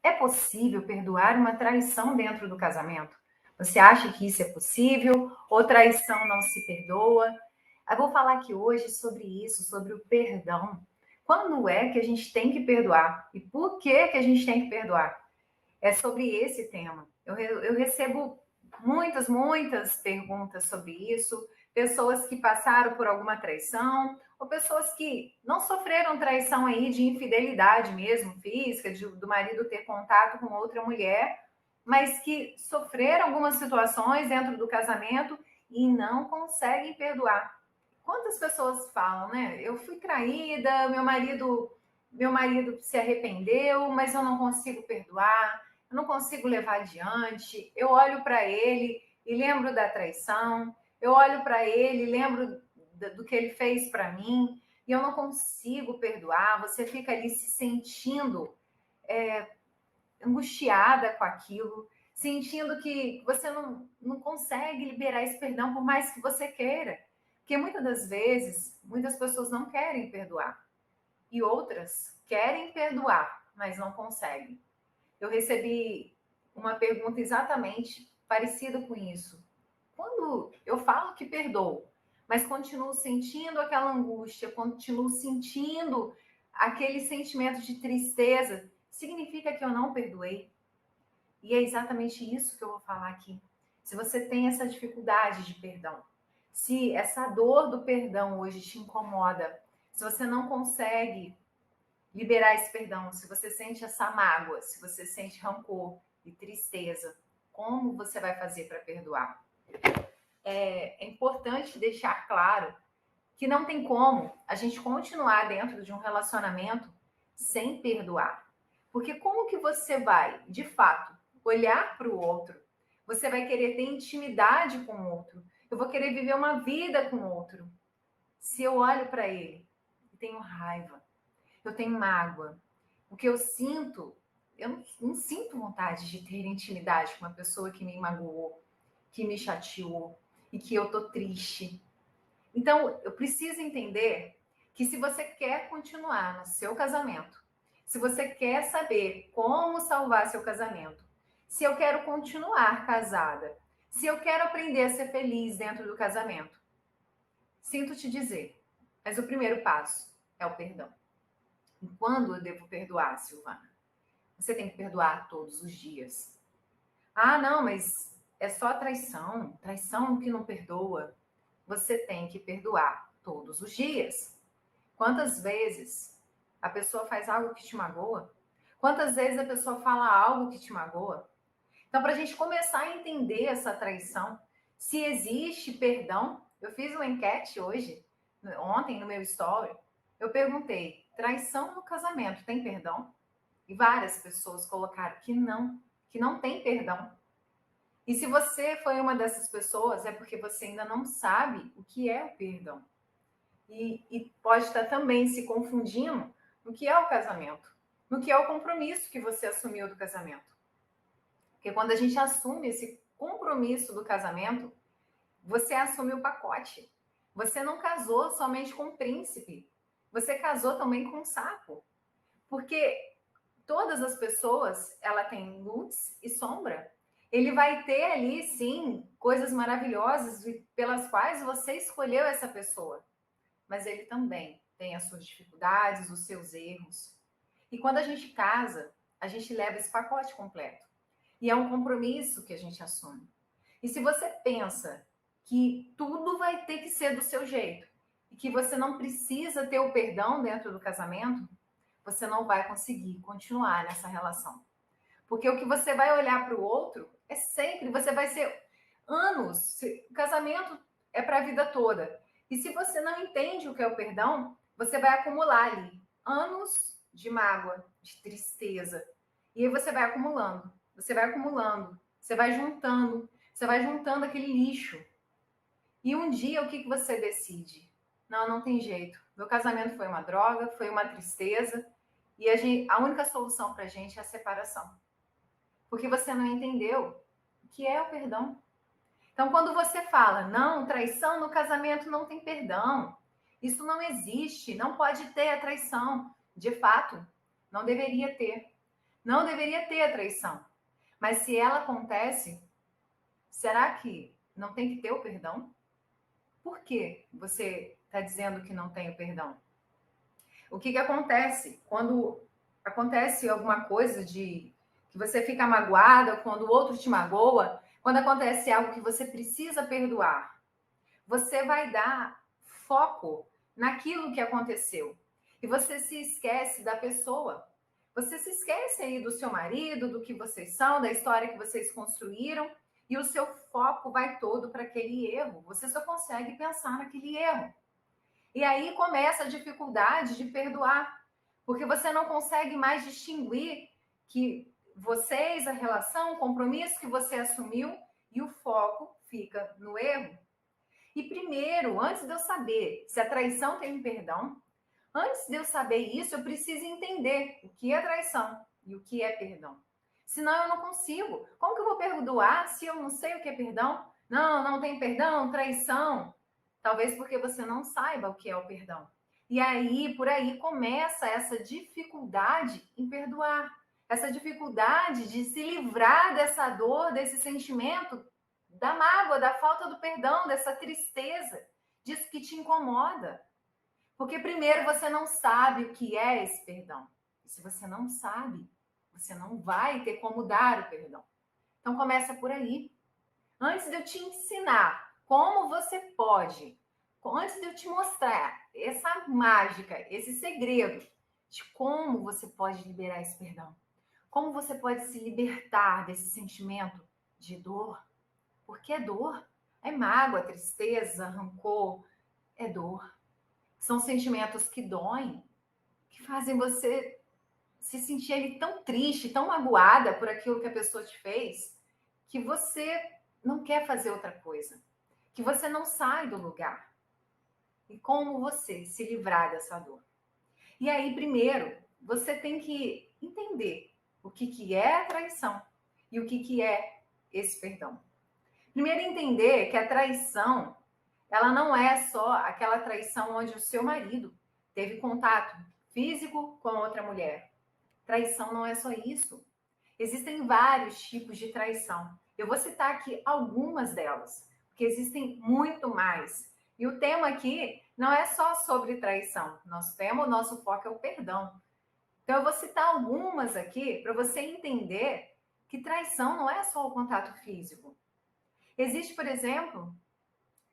É possível perdoar uma traição dentro do casamento? Você acha que isso é possível? Ou traição não se perdoa? Eu vou falar aqui hoje sobre isso, sobre o perdão. Quando é que a gente tem que perdoar? E por que que a gente tem que perdoar? É sobre esse tema. Eu recebo muitas perguntas sobre isso, pessoas que passaram por alguma traição, ou pessoas que não sofreram traição aí de infidelidade mesmo, física, do marido ter contato com outra mulher, mas que sofreram algumas situações dentro do casamento e não conseguem perdoar. Quantas pessoas falam, né? Eu fui traída, meu marido se arrependeu, mas eu não consigo perdoar, eu não consigo levar adiante. Eu olho para ele e lembro da traição, eu olho para ele e lembro do que ele fez para mim, e eu não consigo perdoar. Você fica ali se sentindo angustiada com aquilo, sentindo que você não consegue liberar esse perdão por mais que você queira. Porque muitas das vezes, muitas pessoas não querem perdoar e outras querem perdoar, mas não conseguem. Eu recebi uma pergunta exatamente parecida com isso. Quando eu falo que perdoo, mas continuo sentindo aquela angústia, continuo sentindo aquele sentimento de tristeza, significa que eu não perdoei? E é exatamente isso que eu vou falar aqui. Se você tem essa dificuldade de perdão, se essa dor do perdão hoje te incomoda, se você não consegue liberar esse perdão, se você sente essa mágoa, se você sente rancor e tristeza, como você vai fazer para perdoar? É importante deixar claro que não tem como a gente continuar dentro de um relacionamento sem perdoar. Porque como que você vai, de fato, olhar para o outro? Você vai querer ter intimidade com o outro. Eu vou querer viver uma vida com o outro. Se eu olho para ele e tenho raiva, eu tenho mágoa, o que eu sinto, eu não sinto vontade de ter intimidade com uma pessoa que me magoou, que me chateou e que eu tô triste. Então, eu preciso entender que se você quer continuar no seu casamento, se você quer saber como salvar seu casamento, se eu quero continuar casada, se eu quero aprender a ser feliz dentro do casamento, sinto te dizer, mas o primeiro passo é o perdão. E quando eu devo perdoar, Silvana? Você tem que perdoar todos os dias. Ah, não, mas é só traição, traição que não perdoa. Você tem que perdoar todos os dias. Quantas vezes a pessoa faz algo que te magoa? Quantas vezes a pessoa fala algo que te magoa? Então, para a gente começar a entender essa traição, se existe perdão, eu fiz uma enquete hoje, ontem no meu story, eu perguntei, traição no casamento tem perdão? E várias pessoas colocaram que não tem perdão. E se você foi uma dessas pessoas, é porque você ainda não sabe o que é o perdão. E pode estar também se confundindo no que é o casamento, no que é o compromisso que você assumiu do casamento. Porque quando a gente assume esse compromisso do casamento, você assume o pacote. Você não casou somente com o príncipe, você casou também com o sapo. Porque todas as pessoas, ela tem luz e sombra. Ele vai ter ali, sim, coisas maravilhosas pelas quais você escolheu essa pessoa. Mas ele também tem as suas dificuldades, os seus erros. E quando a gente casa, a gente leva esse pacote completo. E é um compromisso que a gente assume. E se você pensa que tudo vai ter que ser do seu jeito e que você não precisa ter o perdão dentro do casamento, você não vai conseguir continuar nessa relação. Porque o que você vai olhar para o outro é sempre, você vai ser anos. O casamento é para a vida toda. E se você não entende o que é o perdão, você vai acumular ali anos de mágoa, de tristeza. E aí você vai acumulando, você vai juntando aquele lixo. E um dia o que você decide? Não, não tem jeito. Meu casamento foi uma droga, foi uma tristeza. E a única solução para a gente é a separação. Porque você não entendeu o que é o perdão. Então, quando você fala, não, traição no casamento não tem perdão, isso não existe, não pode ter a traição. De fato, não deveria ter. Não deveria ter a traição. Mas se ela acontece, será que não tem que ter o perdão? Por que você está dizendo que não tem o perdão? O que acontece quando acontece alguma coisa de que você fica magoada, quando o outro te magoa, quando acontece algo que você precisa perdoar? Você vai dar foco naquilo que aconteceu. E você se esquece da pessoa. Você se esquece aí do seu marido, do que vocês são, da história que vocês construíram, e o seu foco vai todo para aquele erro. Você só consegue pensar naquele erro. E aí começa a dificuldade de perdoar, porque você não consegue mais distinguir que vocês, a relação, o compromisso que você assumiu, e o foco fica no erro. E primeiro, antes de eu saber se a traição tem um perdão, antes de eu saber isso, eu preciso entender o que é traição e o que é perdão. Senão eu não consigo. Como que eu vou perdoar se eu não sei o que é perdão? Não, não tem perdão, traição. Talvez porque você não saiba o que é o perdão. E aí, por aí, começa essa dificuldade em perdoar. Essa dificuldade de se livrar dessa dor, desse sentimento, da mágoa, da falta do perdão, dessa tristeza, disso que te incomoda. Porque primeiro você não sabe o que é esse perdão. E se você não sabe, você não vai ter como dar o perdão. Então começa por aí. Antes de eu te ensinar como você pode, antes de eu te mostrar essa mágica, esse segredo de como você pode liberar esse perdão, como você pode se libertar desse sentimento de dor, porque é dor, é mágoa, tristeza, rancor, é dor. São sentimentos que doem, que fazem você se sentir ali tão triste, tão magoada por aquilo que a pessoa te fez, que você não quer fazer outra coisa, que você não sai do lugar. E como você se livrar dessa dor? E aí, primeiro, você tem que entender o que é a traição e o que é esse perdão. Primeiro, entender que a traição, ela não é só aquela traição onde o seu marido teve contato físico com outra mulher. Traição não é só isso. Existem vários tipos de traição. Eu vou citar aqui algumas delas, porque existem muito mais. E o tema aqui não é só sobre traição. Nosso tema, o nosso foco é o perdão. Então, eu vou citar algumas aqui para você entender que traição não é só o contato físico. Existe, por exemplo,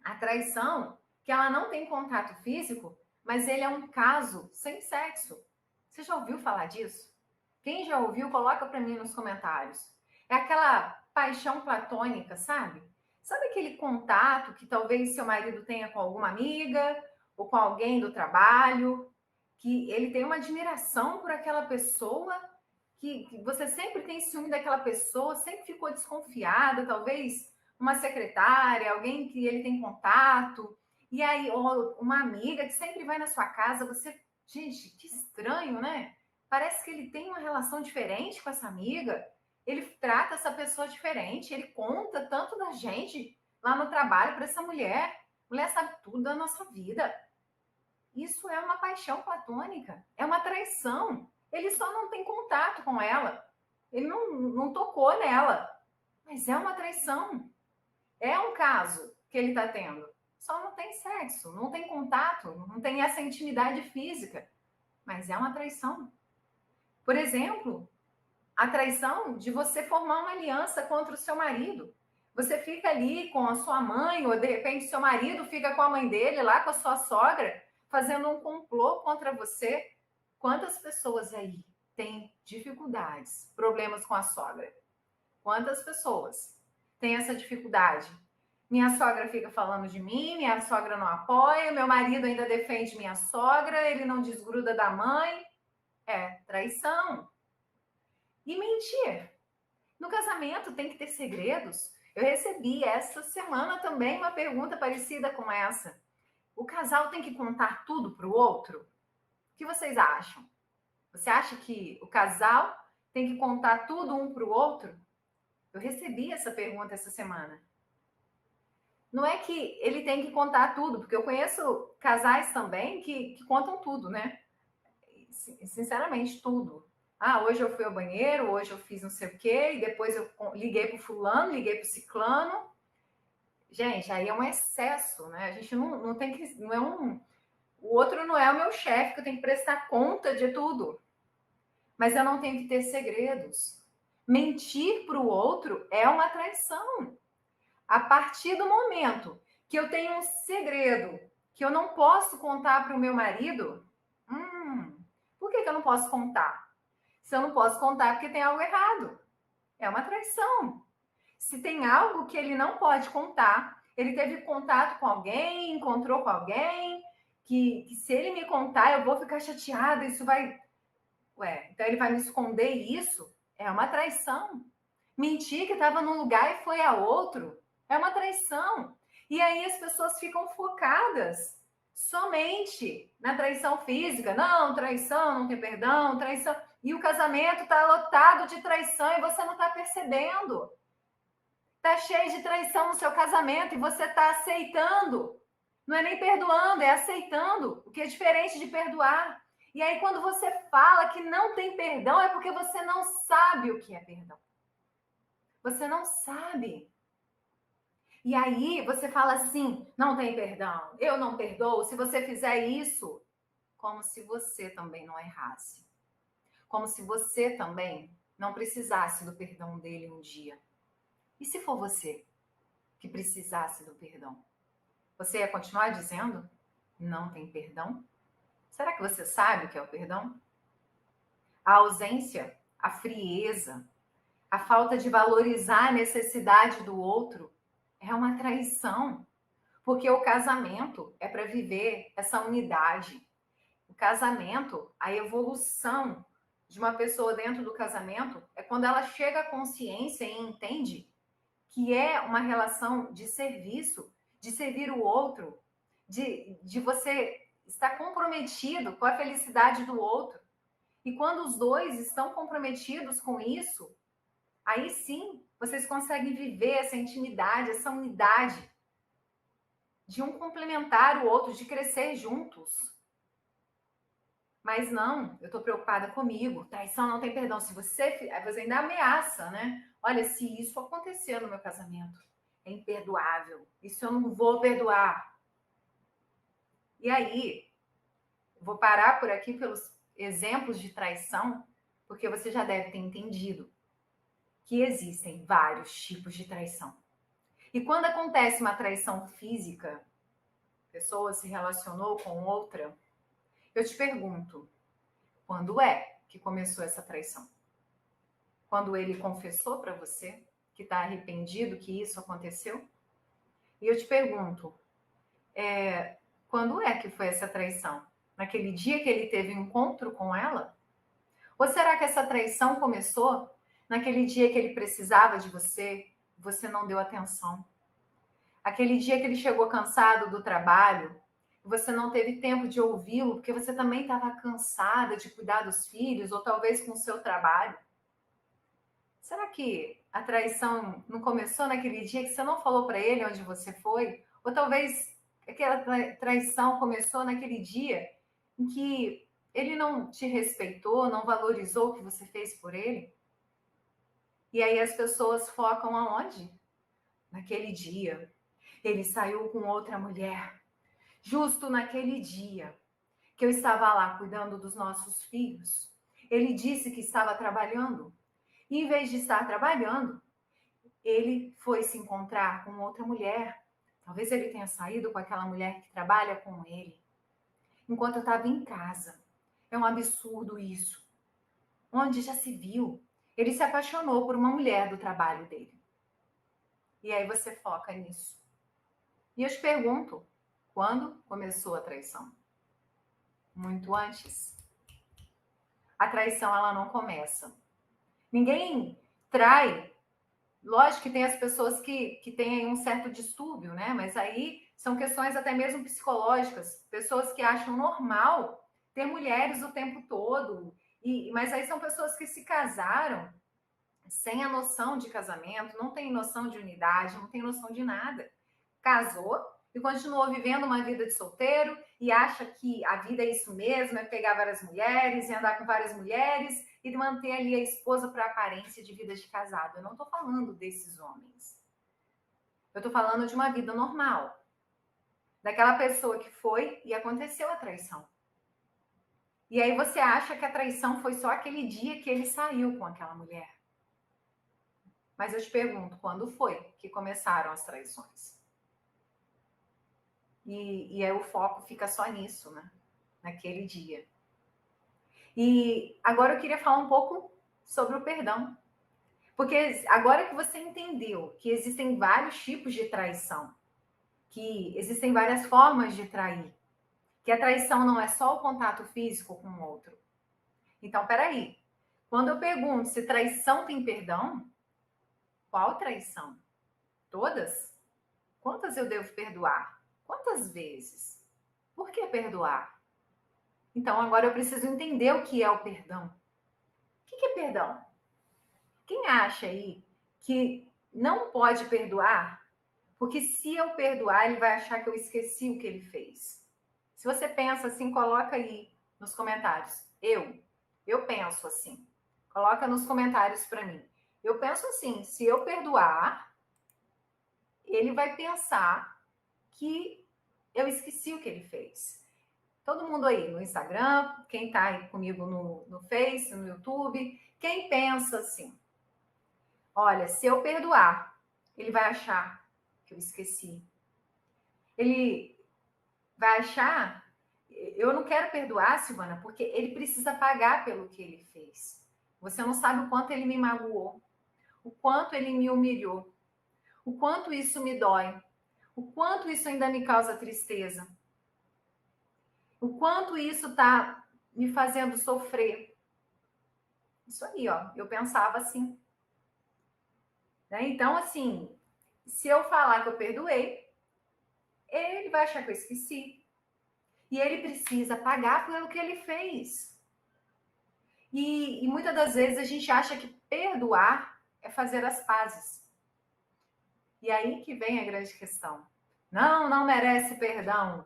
a traição que ela não tem contato físico, mas ele é um caso sem sexo. Você já ouviu falar disso? Quem já ouviu, coloca para mim nos comentários. É aquela paixão platônica, sabe? Sabe aquele contato que talvez seu marido tenha com alguma amiga ou com alguém do trabalho, que ele tem uma admiração por aquela pessoa, que você sempre tem ciúme daquela pessoa, sempre ficou desconfiada, talvez uma secretária, alguém que ele tem contato, e aí ou uma amiga que sempre vai na sua casa, você, gente, que estranho, né? Parece que ele tem uma relação diferente com essa amiga, ele trata essa pessoa diferente, ele conta tanto da gente lá no trabalho para essa mulher. A mulher sabe tudo da nossa vida. Isso é uma paixão platônica, é uma traição. Ele só não tem contato com ela, ele não tocou nela, mas é uma traição. É um caso que ele está tendo. Só não tem sexo, não tem contato, não tem essa intimidade física, mas é uma traição. Por exemplo, a traição de você formar uma aliança contra o seu marido. Você fica ali com a sua mãe, ou de repente seu marido fica com a mãe dele, lá com a sua sogra, fazendo um complô contra você. Quantas pessoas aí têm dificuldades, problemas com a sogra? Quantas pessoas têm essa dificuldade? Minha sogra fica falando de mim, minha sogra não apoia, meu marido ainda defende minha sogra, ele não desgruda da mãe. É traição. E mentir. No casamento tem que ter segredos. Eu recebi essa semana também uma pergunta parecida com essa. O casal tem que contar tudo para o outro? O que vocês acham? Você acha que o casal tem que contar tudo um para o outro? Eu recebi essa pergunta essa semana. Não é que ele tem que contar tudo, porque eu conheço casais também que contam tudo, né? Sinceramente, tudo. Ah, hoje eu fui ao banheiro, hoje eu fiz não sei o quê, e depois eu liguei para o fulano, liguei para o ciclano. Gente, aí é um excesso, né? A gente não tem que. Não é um, o outro não é o meu chefe, que eu tenho que prestar conta de tudo. Mas eu não tenho que ter segredos. Mentir para o outro é uma traição. A partir do momento que eu tenho um segredo que eu não posso contar para o meu marido, por que eu não posso contar? Se eu não posso contar é porque tem algo errado. É uma traição. Se tem algo que ele não pode contar, ele teve contato com alguém, encontrou com alguém, que se ele me contar, eu vou ficar chateada, isso vai. Ué, então ele vai me esconder isso? É uma traição. Mentir que estava num lugar e foi a outro é uma traição. E aí as pessoas ficam focadas somente na traição física. Não, traição, não tem perdão, traição. E o casamento está lotado de traição e você não está percebendo. Está cheio de traição no seu casamento e você está aceitando. Não é nem perdoando, é aceitando, o que é diferente de perdoar. E aí, quando você fala que não tem perdão, é porque você não sabe o que é perdão. Você não sabe. E aí, você fala assim: não tem perdão, eu não perdoo. Se você fizer isso, como se você também não errasse. Como se você também não precisasse do perdão dele um dia. E se for você que precisasse do perdão? Você ia continuar dizendo: não tem perdão? Será que você sabe o que é o perdão? A ausência, a frieza, a falta de valorizar a necessidade do outro é uma traição. Porque o casamento é para viver essa unidade. O casamento, a evolução de uma pessoa dentro do casamento é quando ela chega à consciência e entende que é uma relação de serviço, de servir o outro, de você estar comprometido com a felicidade do outro. E quando os dois estão comprometidos com isso, aí sim vocês conseguem viver essa intimidade, essa unidade, de um complementar o outro, de crescer juntos. Mas não, eu estou preocupada comigo. Traição não tem perdão. Se você ainda ameaça, né? Olha, se isso acontecer no meu casamento, é imperdoável. Isso eu não vou perdoar. E aí, vou parar por aqui pelos exemplos de traição, porque você já deve ter entendido que existem vários tipos de traição. E quando acontece uma traição física, pessoa se relacionou com outra, eu te pergunto, quando é que começou essa traição? Quando ele confessou para você que está arrependido que isso aconteceu? E eu te pergunto, quando é que foi essa traição? Naquele dia que ele teve um encontro com ela? Ou será que essa traição começou naquele dia que ele precisava de você, você não deu atenção? Aquele dia que ele chegou cansado do trabalho, você não teve tempo de ouvi-lo, porque você também estava cansada de cuidar dos filhos, ou talvez com o seu trabalho. Será que a traição não começou naquele dia que você não falou para ele onde você foi? Ou talvez aquela traição começou naquele dia em que ele não te respeitou, não valorizou o que você fez por ele? E aí as pessoas focam aonde? Naquele dia. Ele saiu com outra mulher. Justo naquele dia que eu estava lá cuidando dos nossos filhos. Ele disse que estava trabalhando. E em vez de estar trabalhando, ele foi se encontrar com outra mulher. Talvez ele tenha saído com aquela mulher que trabalha com ele. Enquanto eu estava em casa. É um absurdo isso. Onde já se viu? Ele se apaixonou por uma mulher do trabalho dele. E aí você foca nisso. E eu te pergunto, quando começou a traição? Muito antes. A traição, ela não começa. Ninguém trai. Lógico que tem as pessoas que têm um certo distúrbio, né? Mas aí são questões até mesmo psicológicas. Pessoas que acham normal ter mulheres o tempo todo. Mas aí são pessoas que se casaram sem a noção de casamento, não tem noção de unidade, não tem noção de nada. Casou e continuou vivendo uma vida de solteiro e acha que a vida é isso mesmo, é pegar várias mulheres e andar com várias mulheres e manter ali a esposa para aparência de vida de casado. Eu não estou falando desses homens. Eu estou falando de uma vida normal. Daquela pessoa que foi e aconteceu a traição. E aí você acha que a traição foi só aquele dia que ele saiu com aquela mulher. Mas eu te pergunto, quando foi que começaram as traições? E aí o foco fica só nisso, né? Naquele dia. E agora eu queria falar um pouco sobre o perdão. Porque agora que você entendeu que existem vários tipos de traição, que existem várias formas de trair, que a traição não é só o contato físico com o outro. Então, peraí. Quando eu pergunto se traição tem perdão, qual traição? Todas? Quantas eu devo perdoar? Quantas vezes? Por que perdoar? Então, agora eu preciso entender o que é o perdão. O que é perdão? Quem acha aí que não pode perdoar? Porque se eu perdoar, ele vai achar que eu esqueci o que ele fez. Se você pensa assim, coloca aí nos comentários. Eu penso assim. Coloca nos comentários para mim. Eu penso assim, se eu perdoar, ele vai pensar que eu esqueci o que ele fez. Todo mundo aí no Instagram, quem está aí comigo no Face, no YouTube, quem pensa assim, olha, se eu perdoar, ele vai achar que eu esqueci. Ele vai achar, eu não quero perdoar, Silvana, porque ele precisa pagar pelo que ele fez. Você não sabe o quanto ele me magoou, o quanto ele me humilhou, o quanto isso me dói, o quanto isso ainda me causa tristeza, o quanto isso está me fazendo sofrer. Isso aí, ó, eu pensava assim. Né? Então, assim, se eu falar que eu perdoei, ele vai achar que eu esqueci. E ele precisa pagar pelo que ele fez. E muitas das vezes a gente acha que perdoar é fazer as pazes. E aí que vem a grande questão. Não merece perdão.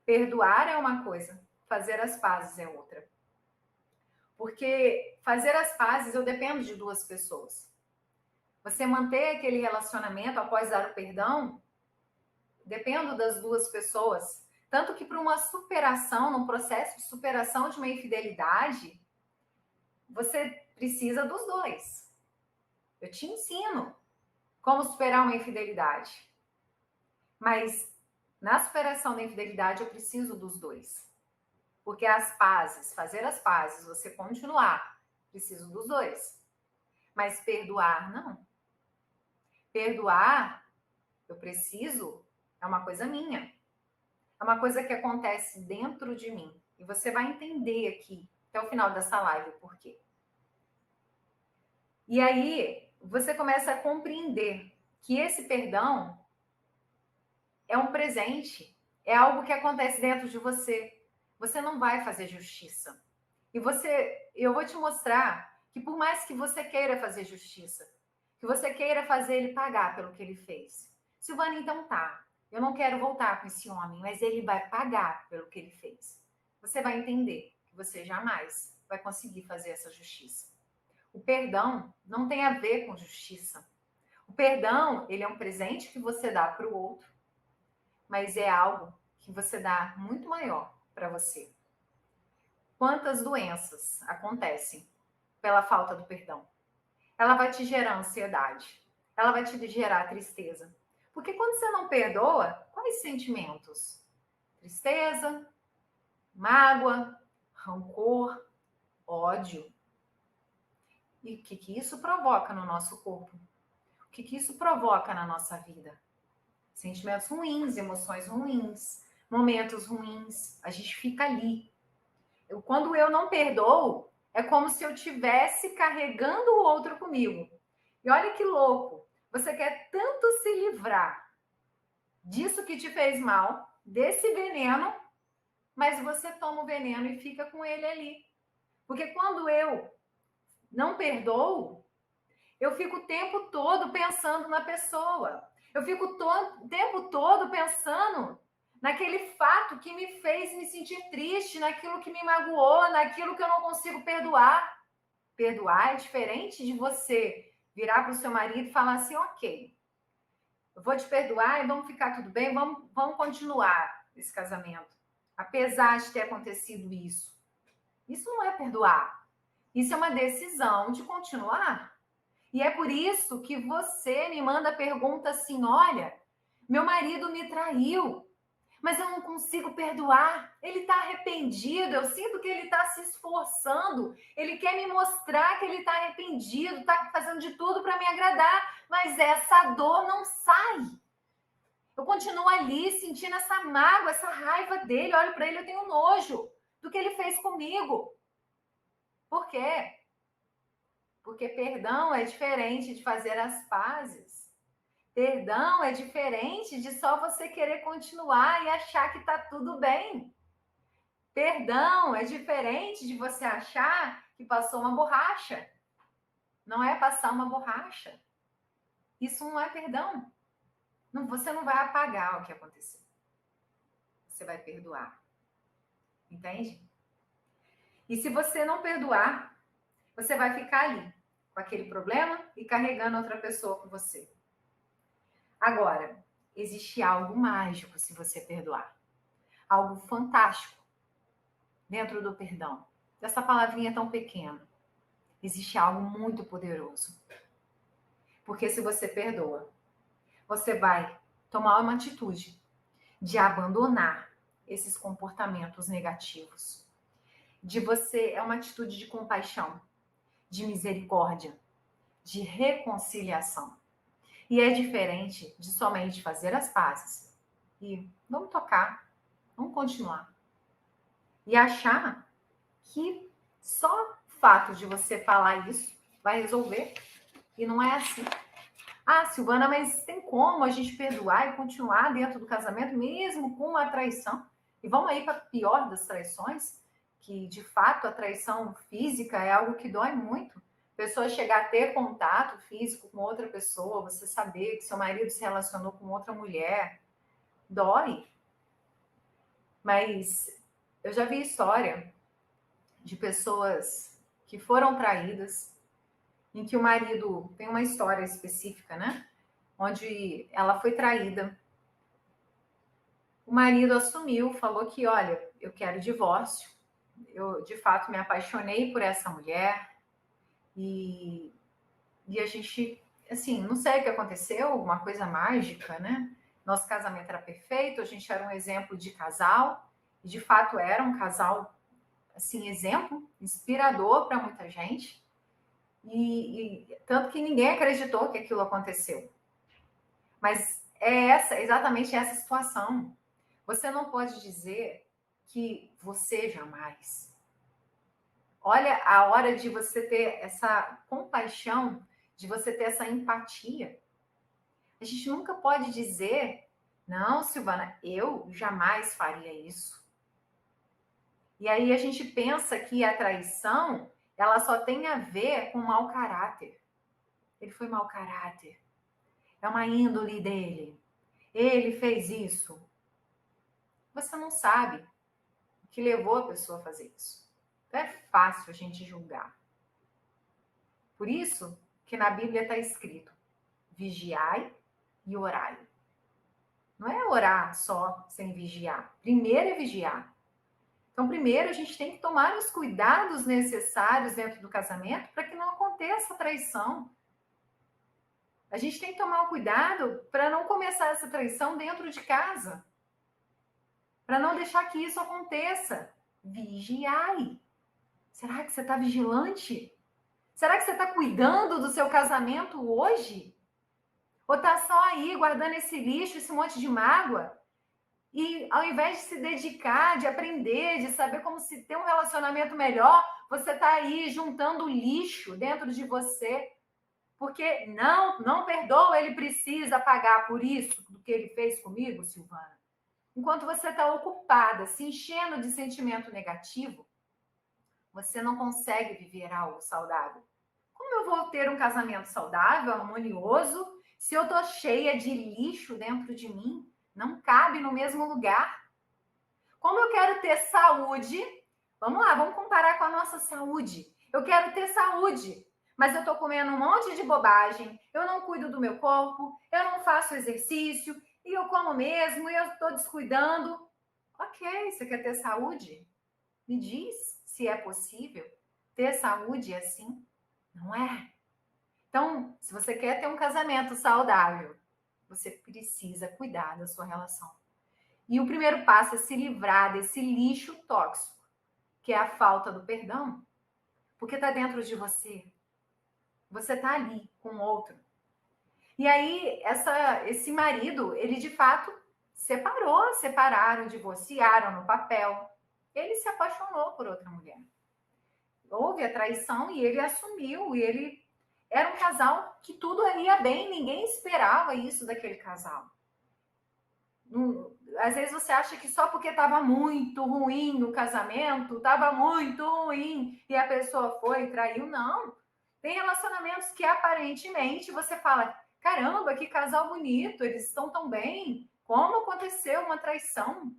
Perdoar é uma coisa, fazer as pazes é outra. Porque fazer as pazes eu dependo de duas pessoas. Você manter aquele relacionamento após dar o perdão, dependo das duas pessoas. Tanto que para uma superação, num processo de superação de uma infidelidade, você precisa dos dois. Eu te ensino como superar uma infidelidade. Mas na superação da infidelidade eu preciso dos dois. Porque as pazes, fazer as pazes, você continuar, preciso dos dois. Mas perdoar, não. Perdoar, eu preciso, é uma coisa minha. É uma coisa que acontece dentro de mim. E você vai entender aqui, até o final dessa live, o porquê. E aí, você começa a compreender que esse perdão é um presente, é algo que acontece dentro de você. Você não vai fazer justiça. E eu vou te mostrar que por mais que você queira fazer justiça, que você queira fazer ele pagar pelo que ele fez. Silvana, então tá, eu não quero voltar com esse homem, mas ele vai pagar pelo que ele fez. Você vai entender que você jamais vai conseguir fazer essa justiça. O perdão não tem a ver com justiça. O perdão, ele é um presente que você dá para o outro, mas é algo que você dá muito maior para você. Quantas doenças acontecem pela falta do perdão? Ela vai te gerar ansiedade, ela vai te gerar tristeza. Porque quando você não perdoa, quais sentimentos? Tristeza, mágoa, rancor, ódio. E o que isso provoca no nosso corpo? O que isso provoca na nossa vida? Sentimentos ruins, emoções ruins, momentos ruins. A gente fica ali. Quando eu não perdoo, é como se eu estivesse carregando o outro comigo. E olha que louco. Você quer tanto se livrar disso que te fez mal, desse veneno, mas você toma o veneno e fica com ele ali. Porque quando eu não perdoo, eu fico o tempo todo pensando na pessoa. Eu fico o tempo todo pensando naquele fato que me fez me sentir triste, naquilo que me magoou, naquilo que eu não consigo perdoar. Perdoar é diferente de você virar para o seu marido e falar assim, ok, eu vou te perdoar e vamos ficar tudo bem, vamos continuar esse casamento. Apesar de ter acontecido isso. Isso não é perdoar. Isso é uma decisão de continuar. E é por isso que você me manda a pergunta assim, olha, meu marido me traiu, mas eu não consigo perdoar. Ele está arrependido, eu sinto que ele está se esforçando, ele quer me mostrar que ele está arrependido, está fazendo de tudo para me agradar, mas essa dor não sai. Eu continuo ali sentindo essa mágoa, essa raiva dele, olho para ele, eu tenho nojo do que ele fez comigo. Por quê? Porque perdão é diferente de fazer as pazes. Perdão é diferente de só você querer continuar e achar que está tudo bem. Perdão é diferente de você achar que passou uma borracha. Não é passar uma borracha. Isso não é perdão. Não, você não vai apagar o que aconteceu. Você vai perdoar. Entende? E se você não perdoar, você vai ficar ali, com aquele problema e carregando outra pessoa com você. Agora, existe algo mágico se você perdoar. Algo fantástico dentro do perdão. Dessa palavrinha tão pequena. Existe algo muito poderoso. Porque se você perdoa, você vai tomar uma atitude de abandonar esses comportamentos negativos. É uma atitude de compaixão, de misericórdia, de reconciliação. E é diferente de somente fazer as pazes. E vamos tocar, vamos continuar. E achar que só o fato de você falar isso vai resolver. E não é assim. Ah, Silvana, mas tem como a gente perdoar e continuar dentro do casamento, mesmo com uma traição? E vamos aí para a pior das traições, que de fato a traição física é algo que dói muito. Pessoa chegar a ter contato físico com outra pessoa, você saber que seu marido se relacionou com outra mulher, dói. Mas eu já vi história de pessoas que foram traídas, em que o marido, tem uma história específica, né? Onde ela foi traída. O marido assumiu, falou que, olha, eu quero divórcio. Eu, de fato, me apaixonei por essa mulher. E a gente, assim, não sei o que aconteceu, uma coisa mágica, né? Nosso casamento era perfeito, a gente era um exemplo de casal. E, de fato, era um casal, assim, exemplo, inspirador para muita gente. E tanto que ninguém acreditou que aquilo aconteceu. Mas é exatamente essa situação. Você não pode dizer que você jamais. Olha a hora de você ter essa compaixão, de você ter essa empatia. A gente nunca pode dizer, não, Silvana, eu jamais faria isso. E aí a gente pensa que a traição, ela só tem a ver com mau caráter. Ele foi mau caráter. É uma índole dele. Ele fez isso. Você não sabe o que levou a pessoa a fazer isso. Então é fácil a gente julgar. Por isso que na Bíblia está escrito: vigiai e orai. Não é orar só sem vigiar. Primeiro é vigiar. Então, primeiro a gente tem que tomar os cuidados necessários dentro do casamento para que não aconteça a traição. A gente tem que tomar um cuidado para não começar essa traição dentro de casa. Para não deixar que isso aconteça. Vigiai. Será que você está vigilante? Será que você está cuidando do seu casamento hoje? Ou está só aí guardando esse lixo, esse monte de mágoa? E ao invés de se dedicar, de aprender, de saber como se ter um relacionamento melhor, você está aí juntando lixo dentro de você. Porque não perdoa, ele precisa pagar por isso, do que ele fez comigo, Silvana. Enquanto você está ocupada, se enchendo de sentimento negativo, você não consegue viver algo saudável. Como eu vou ter um casamento saudável, harmonioso, se eu tô cheia de lixo dentro de mim? Não cabe no mesmo lugar. Como eu quero ter saúde? Vamos lá, vamos comparar com a nossa saúde. Eu quero ter saúde, mas eu tô comendo um monte de bobagem, eu não cuido do meu corpo, eu não faço exercício, e eu como mesmo, e eu tô descuidando. Ok, você quer ter saúde? Me diz se é possível ter saúde assim. Não é? Então, se você quer ter um casamento saudável, você precisa cuidar da sua relação. E o primeiro passo é se livrar desse lixo tóxico, que é a falta do perdão, porque está dentro de você. Você está ali com o outro. E aí, esse marido, ele de fato separaram, divorciaram no papel. Ele se apaixonou por outra mulher. Houve a traição e ele assumiu, e ele era um casal que tudo ia bem, ninguém esperava isso daquele casal. Às vezes você acha que só porque estava muito ruim o casamento, estava muito ruim e a pessoa foi e traiu, não. Tem relacionamentos que aparentemente você fala, caramba, que casal bonito, eles estão tão bem. Como aconteceu uma traição?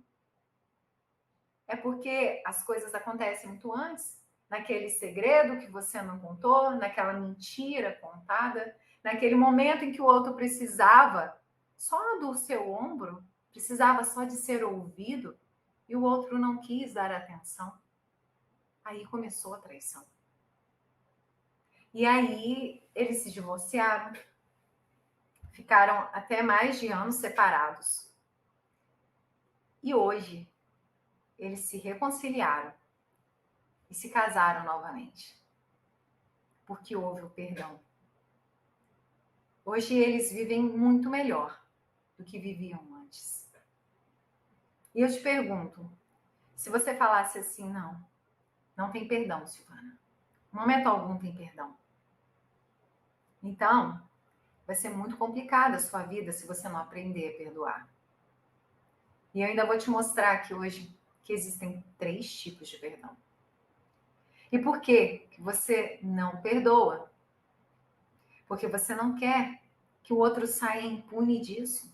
É porque as coisas acontecem muito antes, naquele segredo que você não contou, naquela mentira contada, naquele momento em que o outro precisava só do seu ombro, precisava só de ser ouvido e o outro não quis dar atenção. Aí começou a traição. E aí eles se divorciaram, ficaram até mais de anos separados. E hoje eles se reconciliaram e se casaram novamente, porque houve o perdão. Hoje eles vivem muito melhor do que viviam antes. E eu te pergunto, se você falasse assim, não tem perdão, Silvana. Em momento algum tem perdão. Então, vai ser muito complicada a sua vida se você não aprender a perdoar. E eu ainda vou te mostrar aqui hoje que existem 3 tipos de perdão. E por que você não perdoa? Porque você não quer que o outro saia impune disso.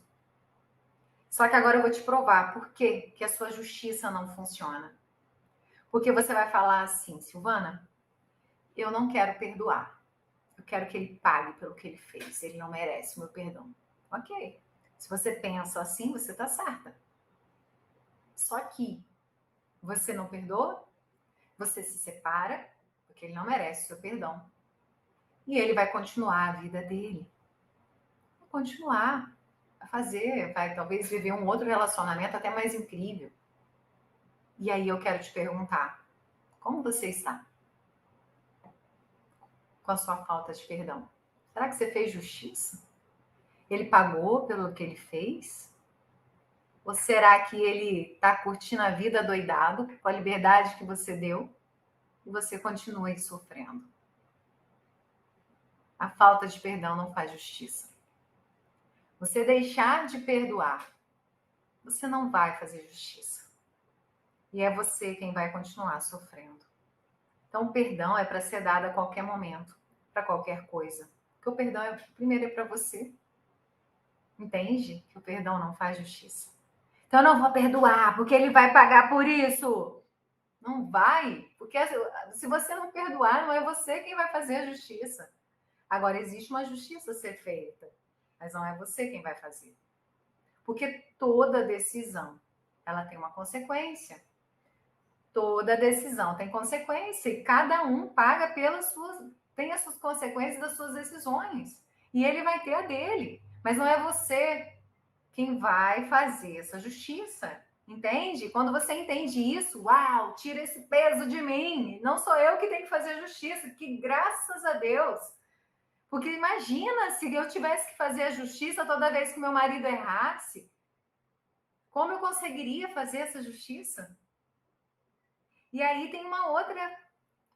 Só que agora eu vou te provar por que a sua justiça não funciona. Porque você vai falar assim, Silvana, eu não quero perdoar. Eu quero que ele pague pelo que ele fez. Ele não merece o meu perdão. Ok. Se você pensa assim, você está certa. Só que você não perdoa, você se separa, porque ele não merece o seu perdão. E ele vai continuar a vida dele. Vai continuar a fazer, vai talvez viver um outro relacionamento até mais incrível. E aí eu quero te perguntar, como você está com a sua falta de perdão? Será que você fez justiça? Ele pagou pelo que ele fez? Ou será que ele está curtindo a vida doidado com a liberdade que você deu e você continua aí sofrendo? A falta de perdão não faz justiça. Você deixar de perdoar, você não vai fazer justiça. E é você quem vai continuar sofrendo. Então, o perdão é para ser dado a qualquer momento, para qualquer coisa. Porque o perdão, primeiro, é para você. Entende? Que o perdão não faz justiça. Então, eu não vou perdoar, porque ele vai pagar por isso. Não vai, porque se você não perdoar, não é você quem vai fazer a justiça. Agora, existe uma justiça a ser feita, mas não é você quem vai fazer. Porque toda decisão, ela tem uma consequência. Toda decisão tem consequência e cada um paga tem as suas consequências das suas decisões. E ele vai ter a dele. Mas não é você quem vai fazer essa justiça. Entende? Quando você entende isso, uau, tira esse peso de mim. Não sou eu que tenho que fazer a justiça, que graças a Deus. Porque imagina se eu tivesse que fazer a justiça toda vez que meu marido errasse. Como eu conseguiria fazer essa justiça? E aí tem uma outra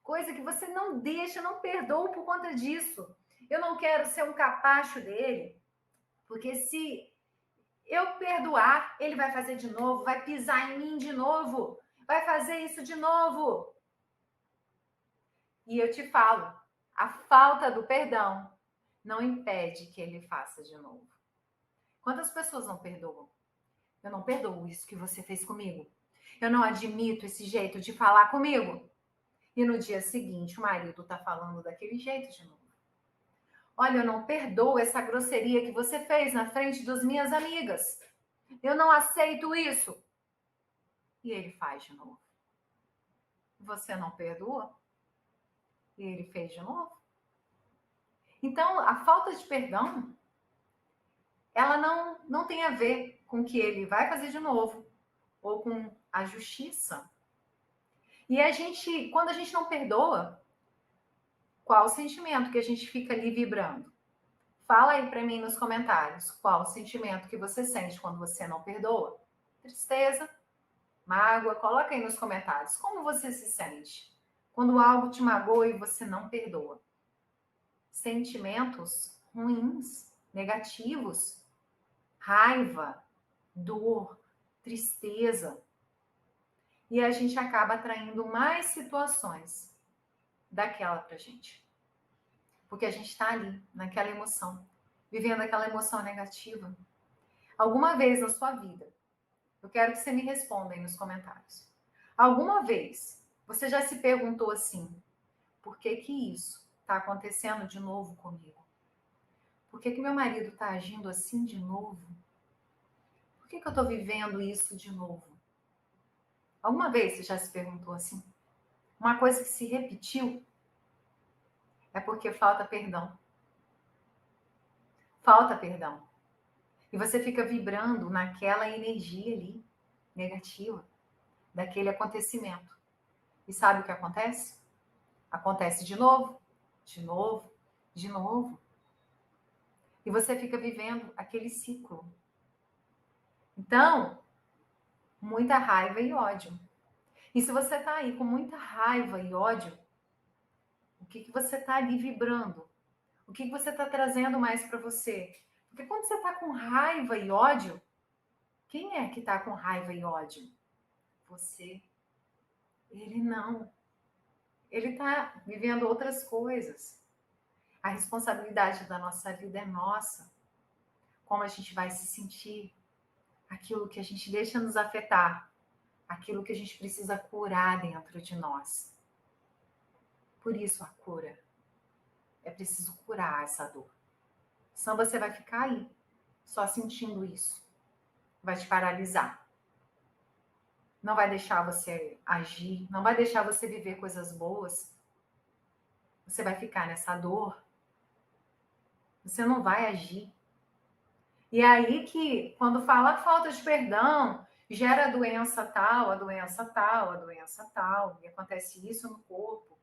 coisa que você não deixa, não perdoa por conta disso. Eu não quero ser um capacho dele, porque se eu perdoar, ele vai fazer de novo, vai pisar em mim de novo, vai fazer isso de novo. E eu te falo, a falta do perdão não impede que ele faça de novo. Quantas pessoas não perdoam? Eu não perdoo isso que você fez comigo. Eu não admito esse jeito de falar comigo. E no dia seguinte, o marido está falando daquele jeito de novo. Olha, eu não perdoo essa grosseria que você fez na frente das minhas amigas. Eu não aceito isso. E ele faz de novo. Você não perdoa? E ele fez de novo. Então, a falta de perdão, ela não tem a ver com o que ele vai fazer de novo ou com a justiça. E quando a gente não perdoa, qual o sentimento que a gente fica ali vibrando? Fala aí para mim nos comentários qual o sentimento que você sente quando você não perdoa. Tristeza, mágoa, coloca aí nos comentários como você se sente quando algo te magoa e você não perdoa. Sentimentos ruins, negativos, raiva, dor, tristeza. E a gente acaba atraindo mais situações daquela pra gente. Porque a gente está ali, naquela emoção, vivendo aquela emoção negativa. Alguma vez na sua vida, eu quero que você me responda aí nos comentários. Alguma vez você já se perguntou assim: por que que isso está acontecendo de novo comigo? Por que que meu marido está agindo assim de novo? Por que que eu estou vivendo isso de novo? Alguma vez você já se perguntou assim? Uma coisa que se repetiu é porque falta perdão. Falta perdão. E você fica vibrando naquela energia ali, negativa, daquele acontecimento. E sabe o que acontece? Acontece de novo, de novo, de novo. E você fica vivendo aquele ciclo. Então, muita raiva e ódio. E se você está aí com muita raiva e ódio, o que você está ali vibrando? O que você está trazendo mais para você? Porque quando você está com raiva e ódio, quem é que está com raiva e ódio? Você. Ele não. Ele está vivendo outras coisas. A responsabilidade da nossa vida é nossa. Como a gente vai se sentir, aquilo que a gente deixa nos afetar, aquilo que a gente precisa curar dentro de nós. Por isso a cura. É preciso curar essa dor. Senão você vai ficar aí, só sentindo isso. Vai te paralisar. Não vai deixar você agir, não vai deixar você viver coisas boas. Você vai ficar nessa dor. Você não vai agir. E aí que, quando fala falta de perdão, gera a doença tal, a doença tal, a doença tal. E acontece isso no corpo.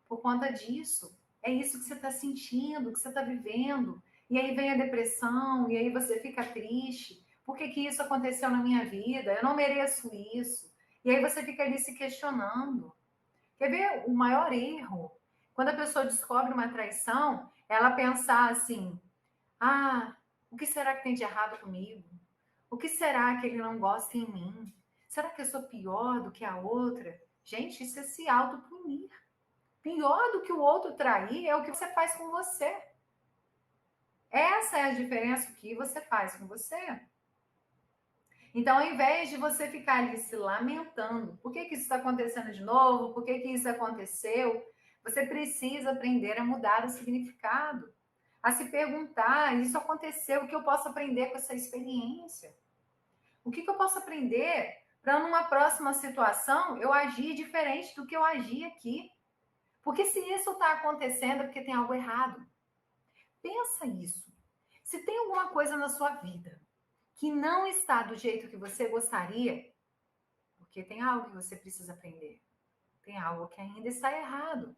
Por conta disso. É isso que você está sentindo, que você está vivendo. E aí vem a depressão, e aí você fica triste. Por que que isso aconteceu na minha vida? Eu não mereço isso. E aí você fica ali se questionando. Quer ver o maior erro? Quando a pessoa descobre uma traição, ela pensar assim: ah, o que será que tem de errado comigo? O que será que ele não gosta em mim? Será que eu sou pior do que a outra? Gente, isso é se autopunir. Pior do que o outro trair é o que você faz com você. Essa é a diferença que você faz com você. Então, ao invés de você ficar ali se lamentando, por que que isso está acontecendo de novo? Por que que isso aconteceu? Você precisa aprender a mudar o significado, a se perguntar, isso aconteceu, o que eu posso aprender com essa experiência? O que eu posso aprender para numa próxima situação eu agir diferente do que eu agi aqui? Porque se isso está acontecendo é porque tem algo errado. Pensa isso. Se tem alguma coisa na sua vida que não está do jeito que você gostaria, porque tem algo que você precisa aprender. Tem algo que ainda está errado.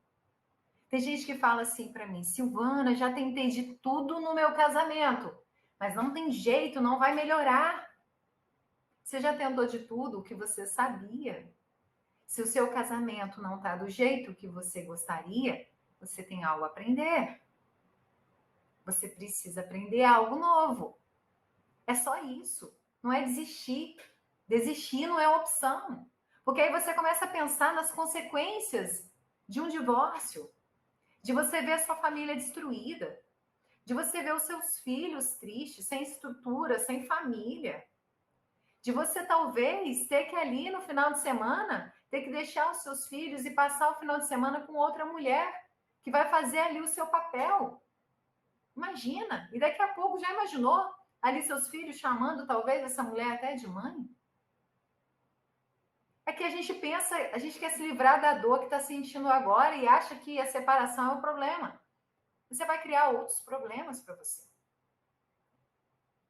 Tem gente que fala assim para mim: Silvana, já tentei de tudo no meu casamento, mas não tem jeito, não vai melhorar. Você já tentou de tudo o que você sabia. Se o seu casamento não está do jeito que você gostaria, você tem algo a aprender. Você precisa aprender algo novo. É só isso. Não é desistir. Desistir não é opção. Porque aí você começa a pensar nas consequências de um divórcio, de você ver a sua família destruída, de você ver os seus filhos tristes, sem estrutura, sem família, de você talvez ter que ali no final de semana ter que deixar os seus filhos e passar o final de semana com outra mulher que vai fazer ali o seu papel. Imagina! E daqui a pouco, já imaginou ali seus filhos chamando talvez essa mulher até de mãe? É que a gente pensa, a gente quer se livrar da dor que está sentindo agora e acha que a separação é o problema. Você vai criar outros problemas para você.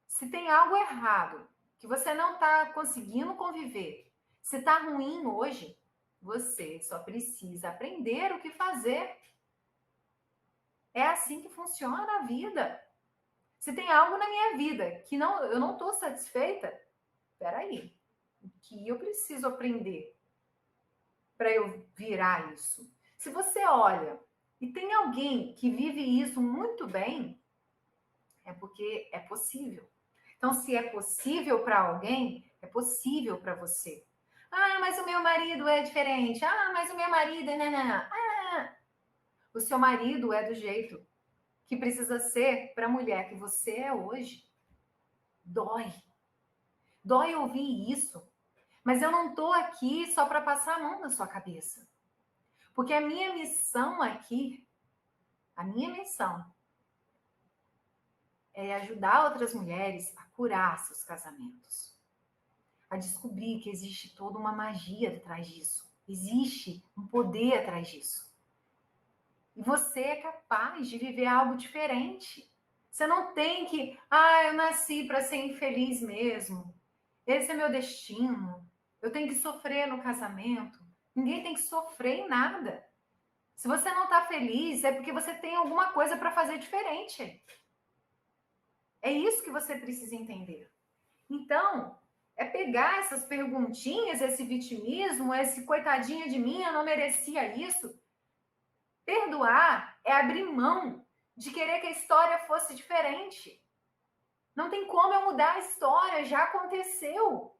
Se tem algo errado, que você não está conseguindo conviver, se está ruim hoje, você só precisa aprender o que fazer. É assim que funciona a vida. Se tem algo na minha vida que eu não estou satisfeita, peraí, o que eu preciso aprender para eu virar isso? Se você olha e tem alguém que vive isso muito bem, é porque é possível. Então, se é possível para alguém, é possível para você. Ah, mas o meu marido é diferente. Ah, mas o meu marido é... Ah, o seu marido é do jeito que precisa ser para a mulher que você é hoje. Dói. Dói ouvir isso. Mas eu não estou aqui só para passar a mão na sua cabeça. Porque a minha missão aqui, a minha missão é ajudar outras mulheres a curar seus casamentos. A descobrir que existe toda uma magia atrás disso. Existe um poder atrás disso. E você é capaz de viver algo diferente. Você não tem que, eu nasci para ser infeliz mesmo. Esse é meu destino. Eu tenho que sofrer no casamento. Ninguém tem que sofrer em nada. Se você não está feliz, é porque você tem alguma coisa para fazer diferente. É isso que você precisa entender. Então, é pegar essas perguntinhas, esse vitimismo, esse coitadinha de mim, eu não merecia isso. Perdoar é abrir mão de querer que a história fosse diferente. Não tem como eu mudar a história, já aconteceu.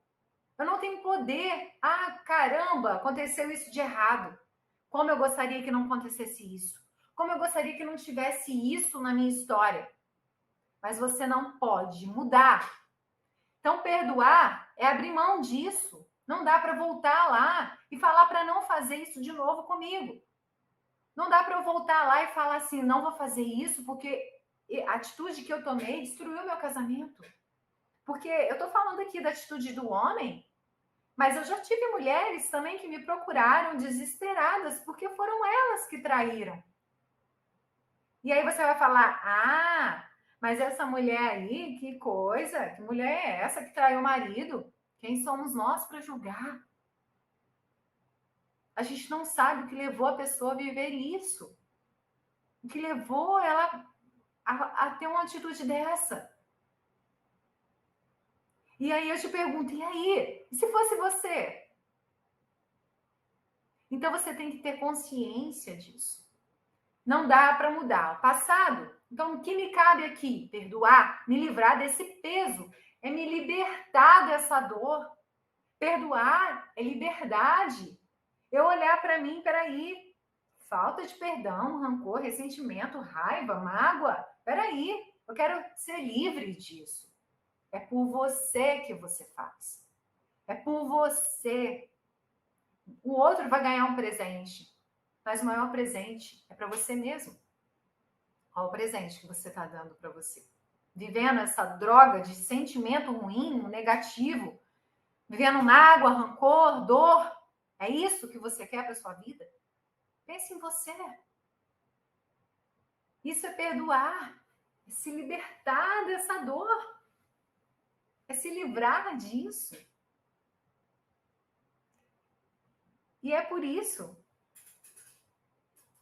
Eu não tenho poder. Caramba, aconteceu isso de errado. Como eu gostaria que não acontecesse isso. Como eu gostaria que não tivesse isso na minha história. Mas você não pode mudar. Então, perdoar é abrir mão disso. Não dá para voltar lá e falar para não fazer isso de novo comigo. Não dá para eu voltar lá e falar assim, não vou fazer isso porque a atitude que eu tomei destruiu meu casamento. Porque eu estou falando aqui da atitude do homem, mas eu já tive mulheres também que me procuraram desesperadas porque foram elas que traíram. E aí você vai falar, mas essa mulher aí, que coisa, que mulher é essa que traiu o marido? Quem somos nós para julgar? A gente não sabe o que levou a pessoa a viver isso. O que levou ela a ter uma atitude dessa. E aí eu te pergunto, e aí? E se fosse você? Então você tem que ter consciência disso. Não dá para mudar o passado. Então o que me cabe aqui? Perdoar, me livrar desse peso. É me libertar dessa dor. Perdoar é liberdade. Eu olhar para mim, peraí, falta de perdão, rancor, ressentimento, raiva, mágoa. Peraí, eu quero ser livre disso. É por você que você faz. É por você. O outro vai ganhar um presente, mas o maior presente é para você mesmo. Qual o presente que você está dando para você? Vivendo essa droga de sentimento ruim, negativo, vivendo mágoa, rancor, dor. É isso que você quer para sua vida? Pense em você. Isso é perdoar, é se libertar dessa dor, é se livrar disso. E é por isso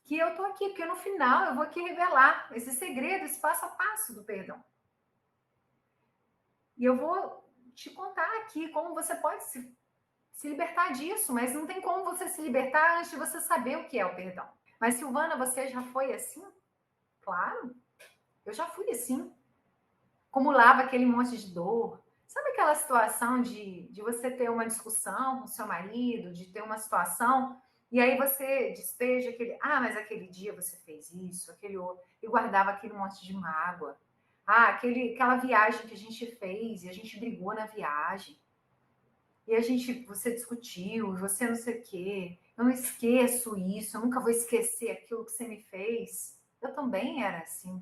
que eu tô aqui, porque no final eu vou aqui revelar esse segredo, esse passo a passo do perdão. E eu vou te contar aqui como você pode se libertar disso, mas não tem como você se libertar antes de você saber o que é o perdão. Mas, Silvana, você já foi assim? Claro, eu já fui assim. Acumulava aquele monte de dor. Sabe aquela situação de você ter uma discussão com seu marido, de ter uma situação, e aí você despeja aquele... mas aquele dia você fez isso, aquele outro, e guardava aquele monte de mágoa. Aquela viagem que a gente fez, e a gente brigou na viagem. e você discutiu, você não sei o quê, eu não esqueço isso, eu nunca vou esquecer aquilo que você me fez. Eu também era assim.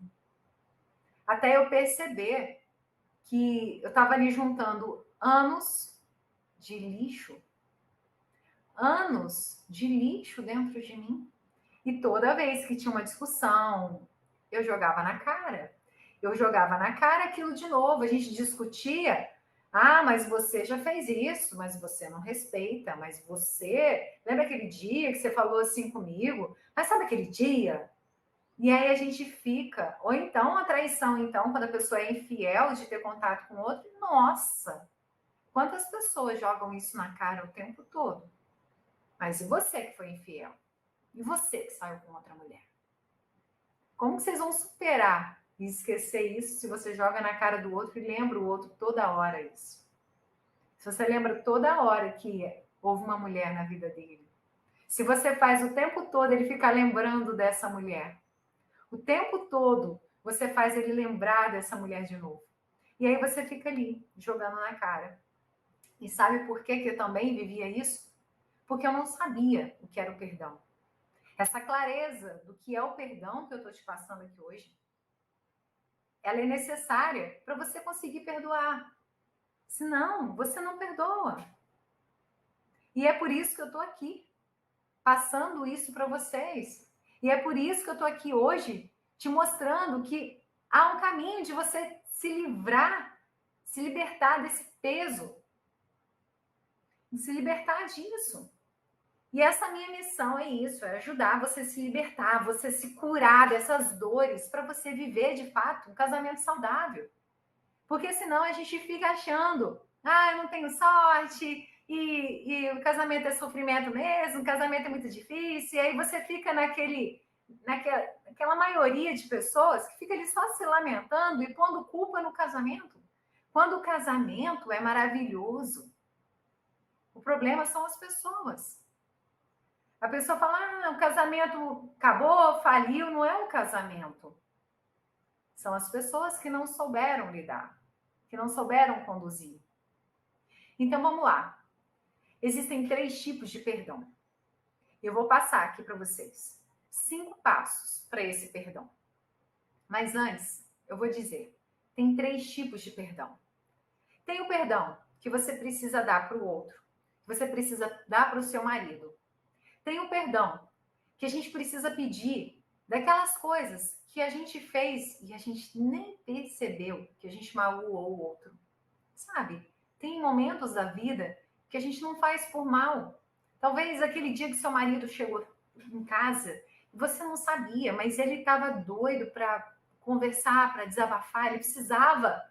Até eu perceber que eu estava ali juntando anos de lixo dentro de mim. E toda vez que tinha uma discussão, eu jogava na cara. Eu jogava na cara aquilo de novo. A gente discutia. Ah, mas você já fez isso, mas você não respeita, mas você. Lembra aquele dia que você falou assim comigo? Mas sabe aquele dia? E aí a gente fica. Ou então a traição, então, quando a pessoa é infiel de ter contato com outro, nossa! Quantas pessoas jogam isso na cara o tempo todo? Mas e você que foi infiel? E você que saiu com outra mulher? Como vocês vão superar e esquecer isso se você joga na cara do outro e lembra o outro toda hora isso? Se você lembra toda hora que houve uma mulher na vida dele. Se você faz o tempo todo ele ficar lembrando dessa mulher. O tempo todo você faz ele lembrar dessa mulher de novo. E aí você fica ali, jogando na cara. E sabe por que eu também vivia isso? Porque eu não sabia o que era o perdão. Essa clareza do que é o perdão que eu estou te passando aqui hoje, ela é necessária para você conseguir perdoar. Senão, você não perdoa. E é por isso que eu estou aqui, passando isso para vocês. E é por isso que eu estou aqui hoje, te mostrando que há um caminho de você se livrar, se libertar desse peso, de se libertar disso. E essa minha missão é isso, é ajudar você a se libertar, você se curar dessas dores para você viver de fato um casamento saudável. Porque senão a gente fica achando, eu não tenho sorte, e o casamento é sofrimento mesmo, o casamento é muito difícil, e aí você fica naquela maioria de pessoas que fica ali só se lamentando e pondo culpa no casamento. Quando o casamento é maravilhoso, o problema são as pessoas. A pessoa fala, o casamento acabou, faliu, não é o casamento. São as pessoas que não souberam lidar, que não souberam conduzir. Então, vamos lá. Existem 3 tipos de perdão. Eu vou passar aqui para vocês 5 passos para esse perdão. Mas antes, eu vou dizer, tem 3 tipos de perdão. Tem o perdão que você precisa dar para o outro, que você precisa dar para o seu marido. Tem o perdão que a gente precisa pedir daquelas coisas que a gente fez e a gente nem percebeu que a gente magoou o outro. Sabe? Tem momentos da vida que a gente não faz por mal. Talvez aquele dia que seu marido chegou em casa e você não sabia, mas ele estava doido para conversar, para desabafar, ele precisava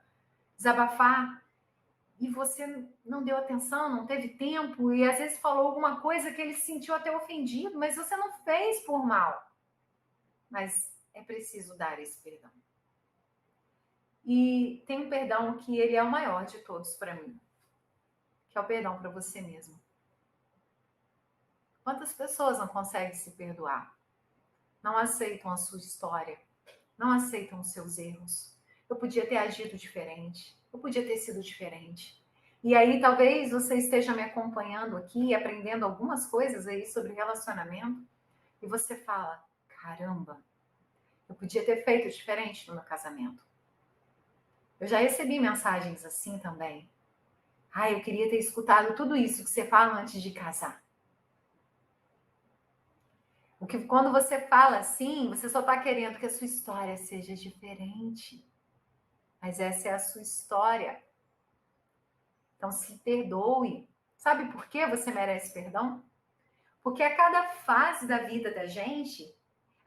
desabafar e você não deu atenção, não teve tempo e às vezes falou alguma coisa que ele se sentiu até ofendido, mas você não fez por mal. Mas é preciso dar esse perdão. E tem um perdão que ele é o maior de todos para mim, que é o perdão para você mesmo. Quantas pessoas não conseguem se perdoar? Não aceitam a sua história, não aceitam os seus erros. Eu podia ter agido diferente, eu podia ter sido diferente. E aí talvez você esteja me acompanhando aqui, aprendendo algumas coisas aí sobre relacionamento, e você fala, caramba, eu podia ter feito diferente no meu casamento. Eu já recebi mensagens assim também. Eu queria ter escutado tudo isso que você fala antes de casar. Quando você fala assim, você só está querendo que a sua história seja diferente. Mas essa é a sua história. Então se perdoe. Sabe por que você merece perdão? Porque a cada fase da vida da gente,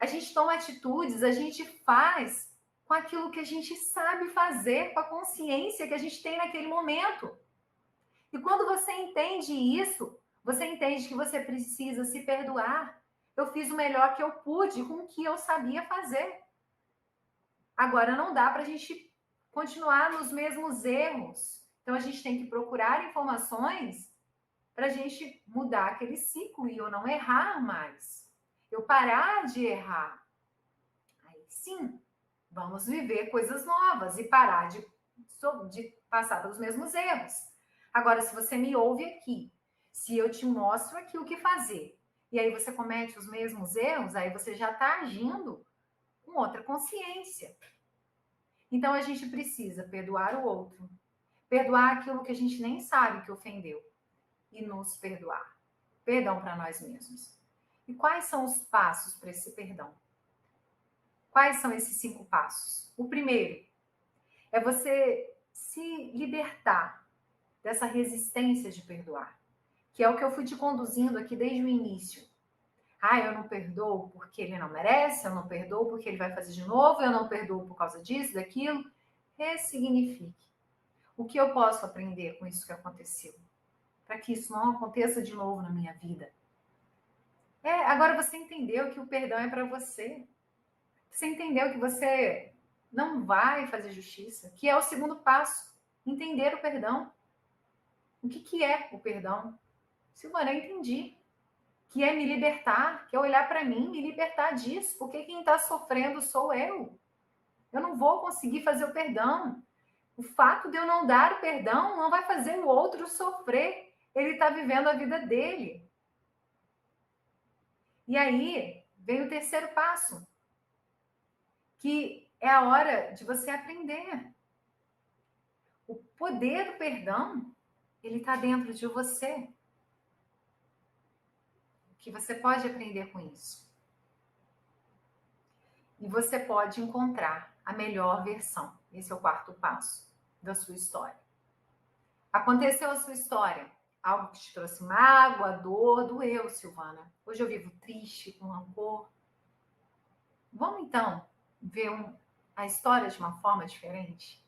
a gente toma atitudes, a gente faz com aquilo que a gente sabe fazer, com a consciência que a gente tem naquele momento. E quando você entende isso, você entende que você precisa se perdoar. Eu fiz o melhor que eu pude com o que eu sabia fazer. Agora não dá para a gente continuar nos mesmos erros. Então a gente tem que procurar informações para a gente mudar aquele ciclo e eu não errar mais. Eu parar de errar. Aí sim, vamos viver coisas novas e parar de passar pelos mesmos erros. Agora, se você me ouve aqui, se eu te mostro aqui o que fazer, e aí você comete os mesmos erros, aí você já está agindo com outra consciência. Então, a gente precisa perdoar o outro, perdoar aquilo que a gente nem sabe que ofendeu e nos perdoar. Perdão para nós mesmos. E quais são os passos para esse perdão? Quais são esses 5 passos? O primeiro é você se libertar dessa resistência de perdoar, que é o que eu fui te conduzindo aqui desde o início. Ah, eu não perdoo porque ele não merece, eu não perdoo porque ele vai fazer de novo, eu não perdoo por causa disso, daquilo. Ressignifique. O que eu posso aprender com isso que aconteceu? Para que isso não aconteça de novo na minha vida. Agora você entendeu que o perdão é para você. Você entendeu que você não vai fazer justiça, que é o segundo passo, entender o perdão. O que é o perdão? Silvana, eu entendi. Que é me libertar, que é olhar para mim, me libertar disso, porque quem está sofrendo sou eu. Eu não vou conseguir fazer o perdão. O fato de eu não dar o perdão não vai fazer o outro sofrer. Ele está vivendo a vida dele. E aí vem o terceiro passo, que é a hora de você aprender. O poder do perdão, ele está dentro de você. O que você pode aprender com isso? E você pode encontrar a melhor versão. Esse é o quarto passo da sua história. Aconteceu a sua história, algo que te trouxe mágoa, dor, doeu, Silvana. Hoje eu vivo triste, com rancor. Vamos então ver a história de uma forma diferente?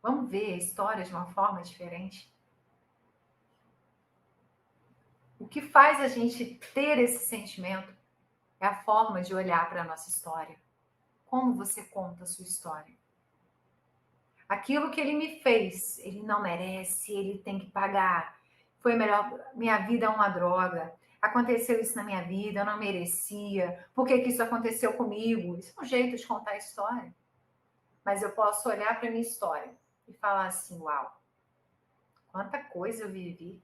Vamos ver a história de uma forma diferente? O que faz a gente ter esse sentimento é a forma de olhar para a nossa história. Como você conta a sua história. Aquilo que ele me fez, ele não merece, ele tem que pagar. Foi melhor, minha vida é uma droga. Aconteceu isso na minha vida, eu não merecia. Por que isso aconteceu comigo? Isso é um jeito de contar a história. Mas eu posso olhar para a minha história e falar assim, uau, quanta coisa eu vivi,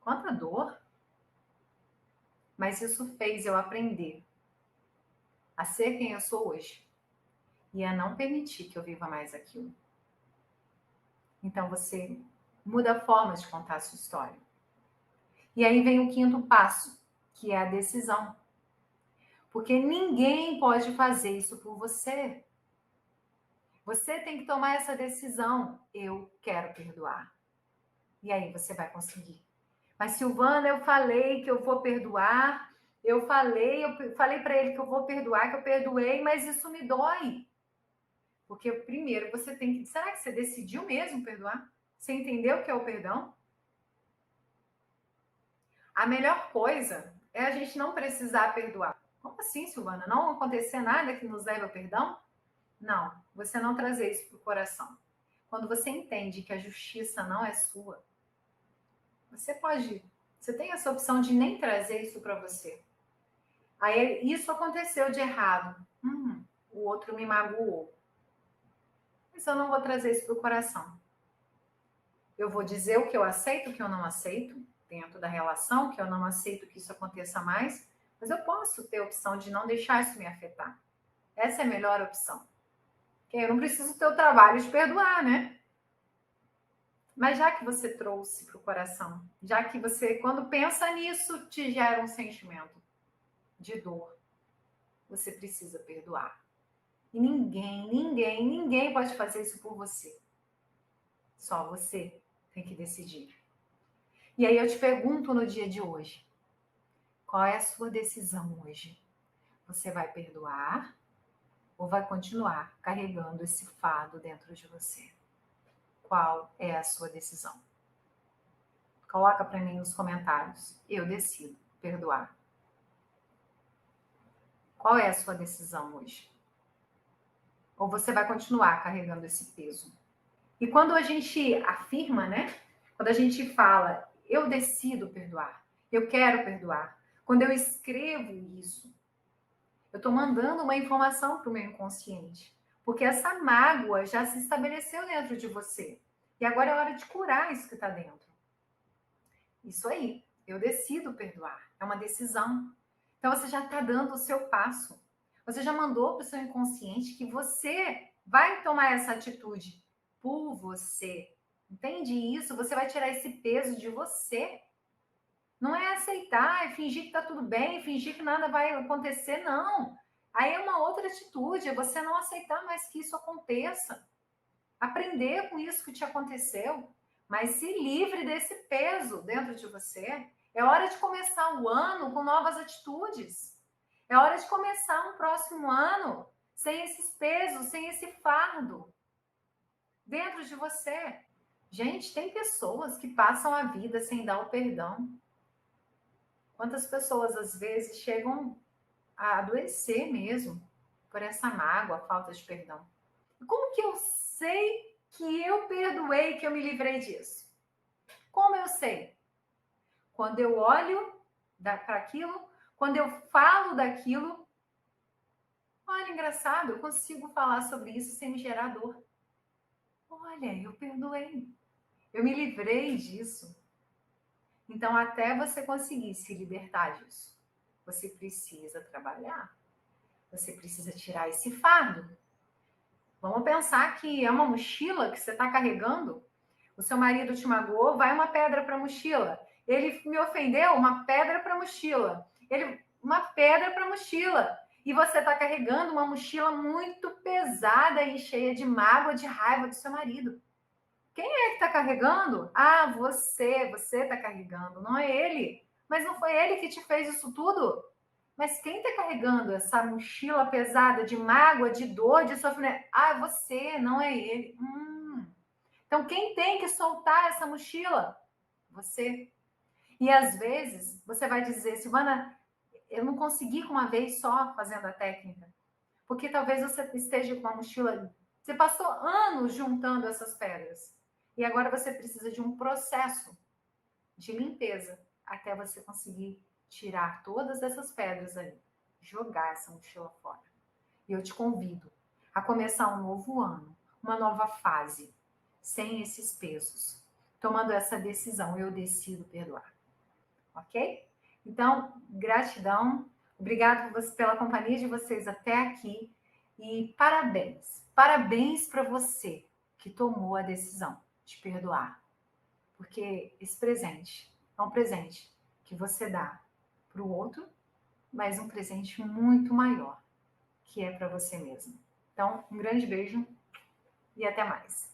quanta dor. Mas isso fez eu aprender a ser quem eu sou hoje e a não permitir que eu viva mais aquilo. Então você muda a forma de contar a sua história. E aí vem o quinto passo, que é a decisão. Porque ninguém pode fazer isso por você. Você tem que tomar essa decisão. Eu quero perdoar. E aí você vai conseguir. Mas Silvana, eu falei que eu vou perdoar. Eu falei para ele que eu vou perdoar, que eu perdoei, mas isso me dói. Porque primeiro você tem que... Será que você decidiu mesmo perdoar? Você entendeu o que é o perdão? A melhor coisa é a gente não precisar perdoar. Como assim, Silvana? Não acontecer nada que nos leve ao perdão? Não, você não trazer isso para o coração. Quando você entende que a justiça não é sua, você tem essa opção de nem trazer isso para você. Aí isso aconteceu de errado. O outro me magoou. Mas eu não vou trazer isso para o coração. Eu vou dizer o que eu aceito, o que eu não aceito, dentro da relação, que eu não aceito que isso aconteça mais, mas eu posso ter a opção de não deixar isso me afetar. Essa é a melhor opção. Porque eu não preciso ter o trabalho de perdoar, né? Mas já que você trouxe para o coração, já que você, quando pensa nisso, te gera um sentimento de dor, você precisa perdoar. E ninguém pode fazer isso por você. Só você tem que decidir. E aí eu te pergunto no dia de hoje, qual é a sua decisão hoje? Você vai perdoar ou vai continuar carregando esse fardo dentro de você? Qual é a sua decisão? Coloca para mim nos comentários. Eu decido perdoar. Qual é a sua decisão hoje? Ou você vai continuar carregando esse peso? E quando a gente afirma, né? Quando a gente fala, eu decido perdoar, eu quero perdoar. Quando eu escrevo isso, eu estou mandando uma informação para o meu inconsciente. Porque essa mágoa já se estabeleceu dentro de você. E agora é hora de curar isso que está dentro. Isso aí, eu decido perdoar. É uma decisão. Então você já está dando o seu passo. Você já mandou para o seu inconsciente que você vai tomar essa atitude por você. Entende isso? Você vai tirar esse peso de você. Não é aceitar e fingir que está tudo bem, fingir que nada vai acontecer, não. Aí é uma outra atitude, é você não aceitar mais que isso aconteça. Aprender com isso que te aconteceu, mas se livre desse peso dentro de você. É hora de começar o ano com novas atitudes. É hora de começar um próximo ano sem esses pesos, sem esse fardo dentro de você. Gente, tem pessoas que passam a vida sem dar o perdão. Quantas pessoas, às vezes, chegam a adoecer mesmo por essa mágoa, falta de perdão. E como que eu sei que eu perdoei, que eu me livrei disso? Como eu sei? Quando eu olho para aquilo, quando eu falo daquilo, olha, engraçado, eu consigo falar sobre isso sem me gerar dor. Olha, eu perdoei. Eu me livrei disso. Então, até você conseguir se libertar disso, você precisa trabalhar. Você precisa tirar esse fardo. Vamos pensar que é uma mochila que você está carregando. O seu marido te magoou, vai uma pedra para a mochila. Ele me ofendeu, uma pedra para a mochila. Uma pedra para a mochila. E você está carregando uma mochila muito pesada e cheia de mágoa, de raiva do seu marido. Quem é que está carregando? Ah, você está carregando, não é ele. Mas não foi ele que te fez isso tudo? Mas quem está carregando essa mochila pesada de mágoa, de dor, de sofrimento? Ah, você, não é ele. Então, quem tem que soltar essa mochila? Você. E às vezes, você vai dizer, Silvana, eu não consegui com uma vez só fazendo a técnica. Porque talvez você esteja com uma mochila. Você passou anos juntando essas pedras. E agora você precisa de um processo de limpeza até você conseguir tirar todas essas pedras ali, jogar essa mochila fora. E eu te convido a começar um novo ano, uma nova fase, sem esses pesos, tomando essa decisão, eu decido perdoar. Ok? Então, gratidão, obrigado pela companhia de vocês até aqui e parabéns, parabéns para você que tomou a decisão de perdoar, porque esse presente é um presente que você dá para o outro, mas um presente muito maior, que é para você mesmo. Então, um grande beijo e até mais.